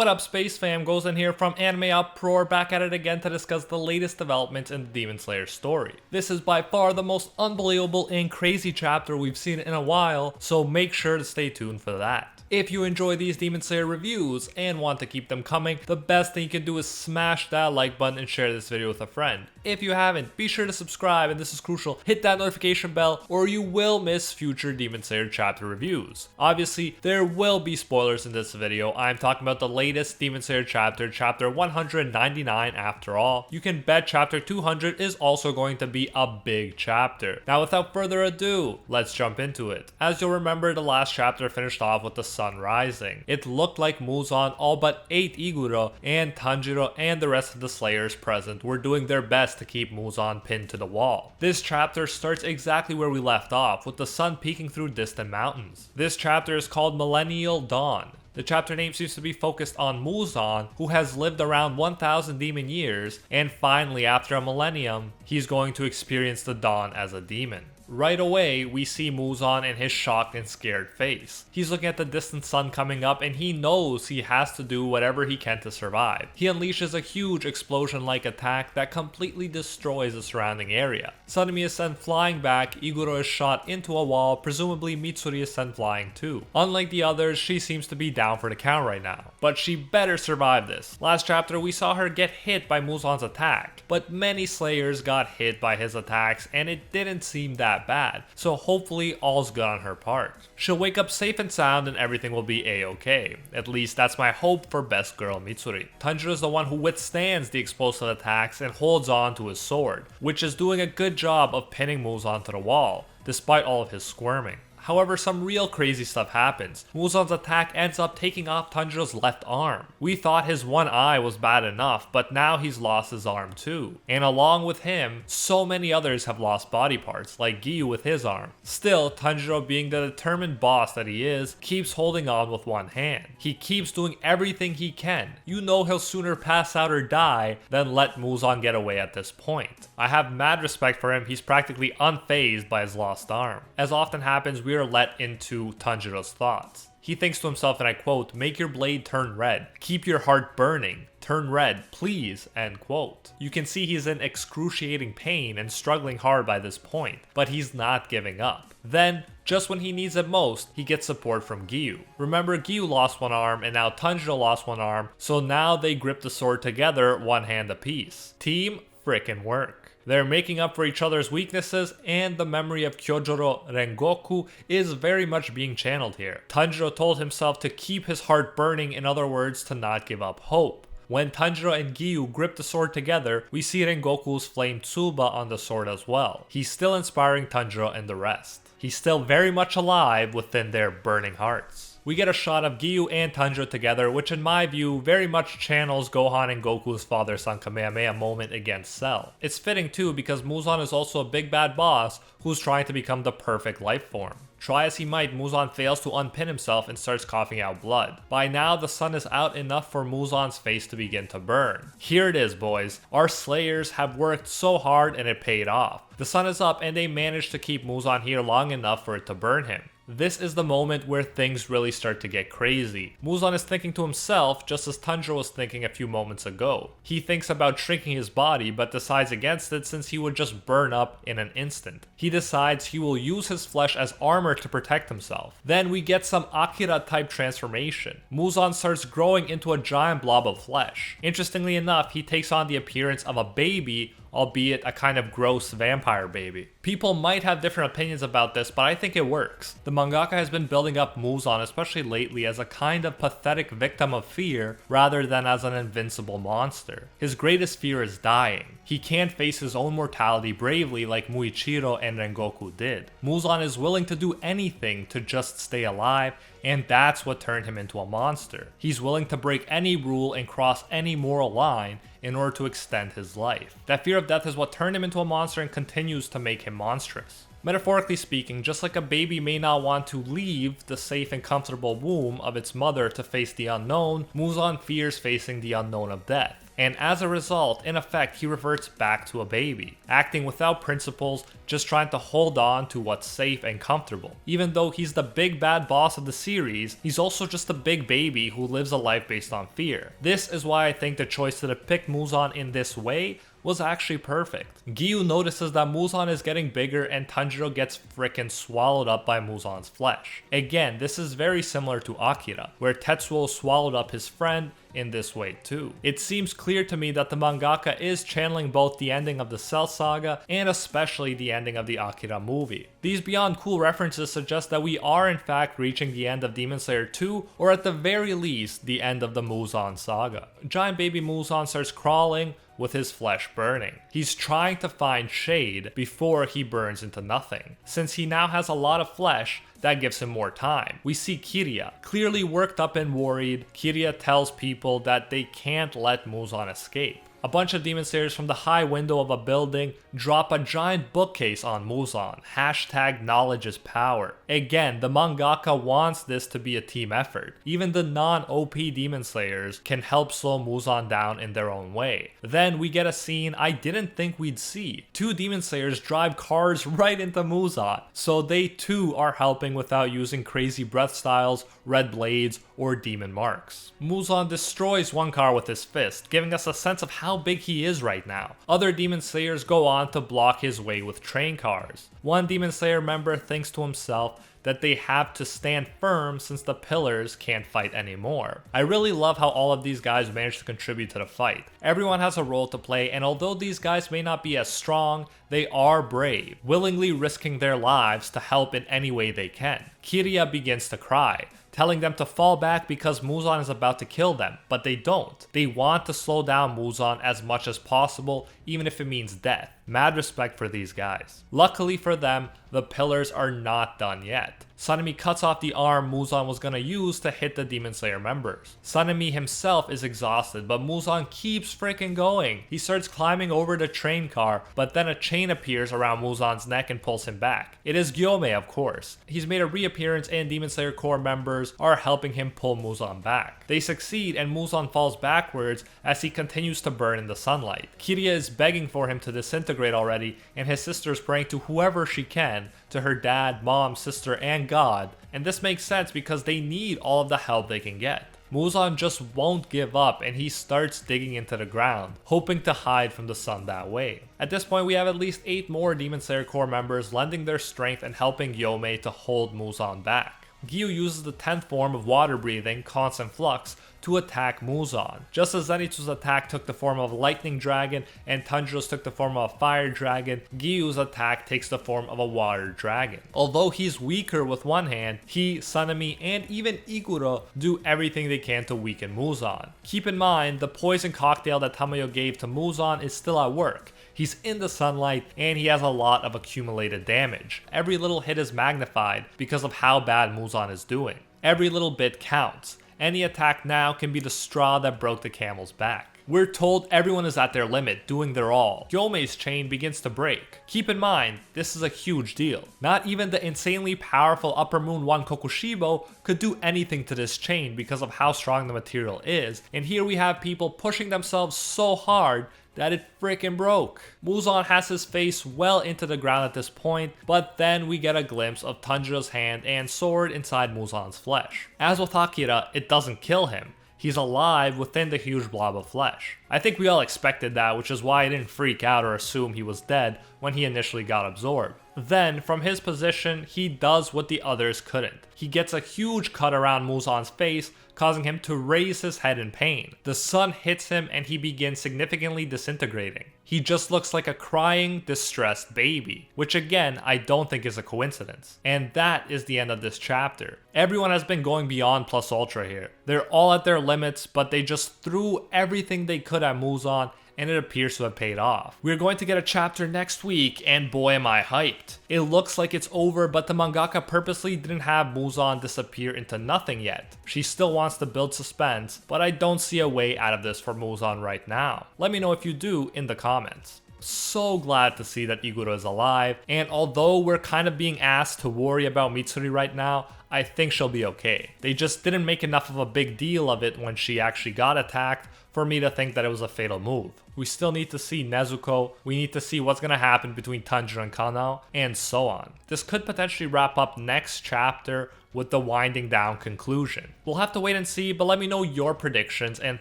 What up, Space Fam? Goes in here from AnimeUproar, back at it again to discuss the latest developments in the Demon Slayer story. This is by far the most unbelievable and crazy chapter we've seen in a while, so make sure to stay tuned for that. If you enjoy these Demon Slayer reviews and want to keep them coming, the best thing you can do is smash that like button and share this video with a friend. If you haven't, be sure to subscribe, and this is crucial, hit that notification bell or you will miss future Demon Slayer chapter reviews. Obviously, there will be spoilers in this video. I'm talking about the latest Demon Slayer chapter, chapter 199 after all. You can bet chapter 200 is also going to be a big chapter. Now without further ado, let's jump into it. As you'll remember, the last chapter finished off with the sun rising. It looked like Muzan all but ate Iguro, and Tanjiro and the rest of the Slayers present were doing their best to keep Muzan pinned to the wall. This chapter starts exactly where we left off, with the sun peeking through distant mountains. This chapter is called Millennial Dawn. The chapter name seems to be focused on Muzan, who has lived around 1,000 demon years, and finally after a millennium, he's going to experience the dawn as a demon. Right away, we see Muzan in his shocked and scared face. He's looking at the distant sun coming up and he knows he has to do whatever he can to survive. He unleashes a huge explosion-like attack that completely destroys the surrounding area. Sanemi is sent flying back, Iguro is shot into a wall, presumably Mitsuri is sent flying too. Unlike the others, she seems to be down for the count right now. But she better survive this. Last chapter, we saw her get hit by Muzan's attack, but many Slayers got hit by his attacks and it didn't seem that bad, so hopefully all's good on her part. She'll wake up safe and sound and everything will be a-okay. At least that's my hope for best girl Mitsuri. Tanjiro is the one who withstands the explosive attacks and holds on to his sword, which is doing a good job of pinning Muzan to the wall, despite all of his squirming. However, some real crazy stuff happens. Muzan's attack ends up taking off Tanjiro's left arm. We thought his one eye was bad enough, but now he's lost his arm too. And along with him, so many others have lost body parts, like Giyu with his arm. Still, Tanjiro, being the determined boss that he is, keeps holding on with one hand. He keeps doing everything he can. You know he'll sooner pass out or die than let Muzan get away at this point. I have mad respect for him. He's practically unfazed by his lost arm. As often happens, we are let into Tanjiro's thoughts. He thinks to himself, and I quote, "Make your blade turn red. Keep your heart burning. Turn red, please," end quote. You can see he's in excruciating pain and struggling hard by this point, but he's not giving up. Then, just when he needs it most, he gets support from Giyu. Remember, Giyu lost one arm and now Tanjiro lost one arm, so now they grip the sword together, one hand apiece. Team frickin' work. They're making up for each other's weaknesses, and the memory of Kyojuro Rengoku is very much being channeled here. Tanjiro told himself to keep his heart burning, in other words, to not give up hope. When Tanjiro and Giyu grip the sword together, we see Rengoku's flame Tsuba on the sword as well. He's still inspiring Tanjiro and the rest. He's still very much alive within their burning hearts. We get a shot of Giyu and Tanjiro together, which in my view very much channels Gohan and Goku's father-son Kamehameha moment against Cell. It's fitting too because Muzan is also a big bad boss who's trying to become the perfect life form. Try as he might, Muzan fails to unpin himself and starts coughing out blood. By now, the sun is out enough for Muzan's face to begin to burn. Here it is, boys. Our Slayers have worked so hard and it paid off. The sun is up and they managed to keep Muzan here long enough for it to burn him. This is the moment where things really start to get crazy. Muzan is thinking to himself just as Tanjiro was thinking a few moments ago. He thinks about shrinking his body but decides against it since he would just burn up in an instant. He decides he will use his flesh as armor to protect himself. Then we get some Akira type transformation. Muzan starts growing into a giant blob of flesh. Interestingly enough, he takes on the appearance of a baby, albeit a kind of gross vampire baby. People might have different opinions about this, but I think it works. The mangaka has been building up Muzan, especially lately, as a kind of pathetic victim of fear rather than as an invincible monster. His greatest fear is dying. He can't face his own mortality bravely like Muichiro and Rengoku did. Muzan is willing to do anything to just stay alive, and that's what turned him into a monster. He's willing to break any rule and cross any moral line in order to extend his life. That fear of death is what turned him into a monster and continues to make him monstrous. Metaphorically speaking, just like a baby may not want to leave the safe and comfortable womb of its mother to face the unknown, Muzan fears facing the unknown of death. and as a result, in effect, he reverts back to a baby, acting without principles, just trying to hold on to what's safe and comfortable. Even though he's the big bad boss of the series, he's also just a big baby who lives a life based on fear. This is why I think the choice to depict Muzan in this way was actually perfect. Giyu notices that Muzan is getting bigger and Tanjiro gets frickin' swallowed up by Muzan's flesh. Again, this is very similar to Akira, where Tetsuo swallowed up his friend in this way too. It seems clear to me that the mangaka is channeling both the ending of the Cell Saga and especially the ending of the Akira movie. These beyond cool references suggest that we are in fact reaching the end of Demon Slayer 2, or at the very least, the end of the Muzan saga. Giant baby Muzan starts crawling with his flesh burning. He's trying to find shade before he burns into nothing. Since he now has a lot of flesh, that gives him more time. We see Kiria, clearly worked up and worried. Kiria tells people that they can't let Muzan escape. A bunch of Demon Slayers from the high window of a building drop a giant bookcase on Muzan. Hashtag knowledge is power. Again, the mangaka wants this to be a team effort. Even the non-OP Demon Slayers can help slow Muzan down in their own way. Then we get a scene I didn't think we'd see. Two Demon Slayers drive cars right into Muzan, so they too are helping without using crazy breath styles, red blades, or demon marks. Muzan destroys one car with his fist, giving us a sense of how big he is right now. Other Demon Slayers go on to block his way with train cars. One Demon Slayer member thinks to himself that they have to stand firm since the pillars can't fight anymore. I really love how all of these guys managed to contribute to the fight. Everyone has a role to play, and although these guys may not be as strong, they are brave, willingly risking their lives to help in any way they can. Kiria begins to cry, telling them to fall back because Muzan is about to kill them, but they don't. They want to slow down Muzan as much as possible, even if it means death. Mad respect for these guys. Luckily for them, the pillars are not done yet. Sanemi cuts off the arm Muzan was gonna use to hit the Demon Slayer members. Sanemi himself is exhausted, but Muzan keeps freaking going. He starts climbing over the train car, but then a chain appears around Muzan's neck and pulls him back. It is Gyomei, of course. He's made a reappearance and Demon Slayer core members are helping him pull Muzan back. They succeed and Muzan falls backwards as he continues to burn in the sunlight. Kiria is begging for him to disintegrate already, and his sister is praying to whoever she can, to her dad, mom, sister, and God, and this makes sense because they need all of the help they can get. Muzan just won't give up and he starts digging into the ground, hoping to hide from the sun that way. At this point we have at least 8 more Demon Slayer core members lending their strength and helping Gyomei to hold Muzan back. Giyu uses the 10th form of water breathing, Constant Flux, to attack Muzan. Just as Zenitsu's attack took the form of a lightning dragon and Tanjiro's took the form of a fire dragon, Giyu's attack takes the form of a water dragon. Although he's weaker with one hand, he, Sanemi, and even Iguro do everything they can to weaken Muzan. Keep in mind, the poison cocktail that Tamayo gave to Muzan is still at work. He's in the sunlight and he has a lot of accumulated damage. Every little hit is magnified because of how bad Muzan is doing. Every little bit counts. Any attack now can be the straw that broke the camel's back. We're told everyone is at their limit, doing their all. Gyomei's chain begins to break. Keep in mind, this is a huge deal. Not even the insanely powerful Upper Moon 1 Kokushibo could do anything to this chain because of how strong the material is, and here we have people pushing themselves so hard that it freaking broke. Muzan has his face well into the ground at this point, but then we get a glimpse of Tanjiro's hand and sword inside Muzan's flesh. As with Akira, it doesn't kill him. He's alive within the huge blob of flesh. I think we all expected that, which is why I didn't freak out or assume he was dead when he initially got absorbed. Then, from his position, he does what the others couldn't. He gets a huge cut around Muzan's face, causing him to raise his head in pain. The sun hits him and he begins significantly disintegrating. He just looks like a crying, distressed baby, which again, I don't think is a coincidence. And that is the end of this chapter. Everyone has been going beyond plus ultra here. They're all at their limits, but they just threw everything they could at Muzan, and it appears to have paid off. We're going to get a chapter next week, and boy am I hyped. It looks like it's over, but the mangaka purposely didn't have Muzan disappear into nothing yet. She still wants to build suspense, but I don't see a way out of this for Muzan right now. Let me know if you do in the comments. So glad to see that Iguro is alive, and although we're kind of being asked to worry about Mitsuri right now, I think she'll be okay. They just didn't make enough of a big deal of it when she actually got attacked for me to think that it was a fatal move. We still need to see Nezuko, we need to see what's gonna happen between Tanjiro and Kanao, and so on. This could potentially wrap up next chapter with the winding down conclusion. We'll have to wait and see, but let me know your predictions and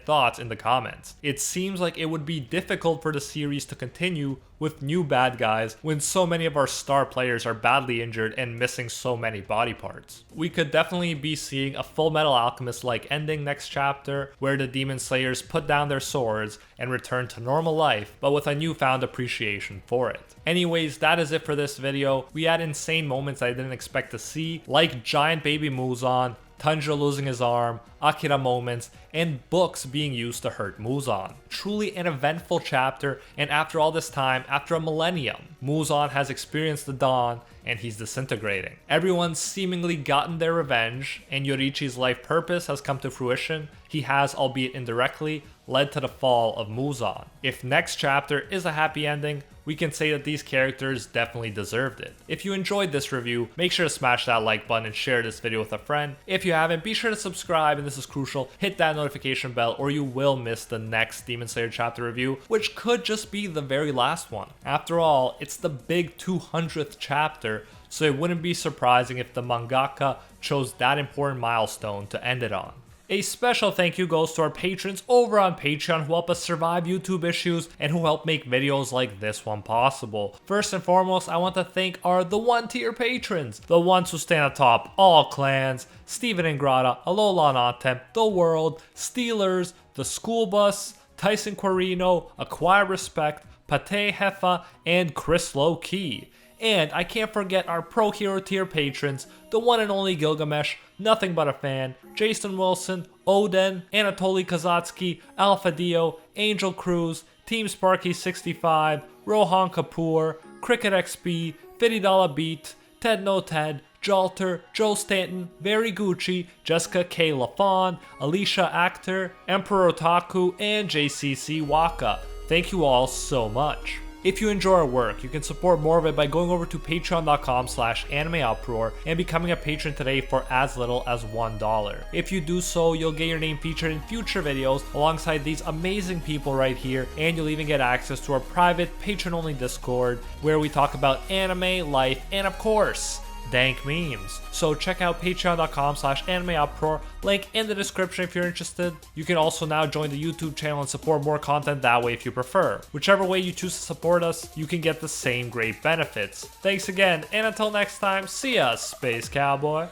thoughts in the comments. It seems like it would be difficult for the series to continue with new bad guys when so many of our star players are badly injured and missing so many body parts. We could definitely be seeing a Full Metal Alchemist-like ending next chapter, where the Demon Slayers put down their swords and return to normal life, but with a newfound appreciation for it. Anyways, that is it for this video. We had insane moments I didn't expect to see, like giant baby Muzan, Tanjiro losing his arm, Akira moments, and books being used to hurt Muzan. Truly an eventful chapter, and after all this time, after a millennium, Muzan has experienced the dawn and he's disintegrating. Everyone's seemingly gotten their revenge, and Yorichi's life purpose has come to fruition. He has, albeit indirectly, led to the fall of Muzan. If next chapter is a happy ending, we can say that these characters definitely deserved it. If you enjoyed this review, make sure to smash that like button and share this video with a friend. If you haven't, be sure to subscribe, and this is crucial, hit that notification bell or you will miss the next Demon Slayer chapter review, which could just be the very last one. After all, it's the big 200th chapter, so it wouldn't be surprising if the mangaka chose that important milestone to end it on. A special thank you goes to our patrons over on Patreon who help us survive YouTube issues and who help make videos like this one possible. First and foremost, I want to thank our The One Tier patrons, the ones who stand atop all clans: Steven Ingrata, Alola Nontem, The World, Steelers, The School Bus, Tyson Quarino, Acquire Respect, Pate Hefa, and Chris Low Key. And I can't forget our Pro Hero tier patrons, the one and only Gilgamesh, Nothing But a Fan, Jason Wilson, Oden, Anatoly Kazatsky, Alpha Dio, Angel Cruz, Team Sparky 65, Rohan Kapoor, Cricket XP, $50 Beat, Ted No Ted, Jalter, Joe Stanton, Very Gucci, Jessica K. LaFawn, Alicia Actor, Emperor Otaku, and JCC Waka. Thank you all so much. If you enjoy our work, you can support more of it by going over to patreon.com/AnimeUproar and becoming a patron today for as little as $1. If you do so, you'll get your name featured in future videos alongside these amazing people right here, and you'll even get access to our private patron-only Discord where we talk about anime, life, and of course, dank memes. So check out patreon.com/AnimeUproar, link in the description if you're interested. You can also now join the YouTube channel and support more content that way if you prefer. Whichever way you choose to support us, you can get the same great benefits. Thanks again, and until next time, see ya, Space Cowboy.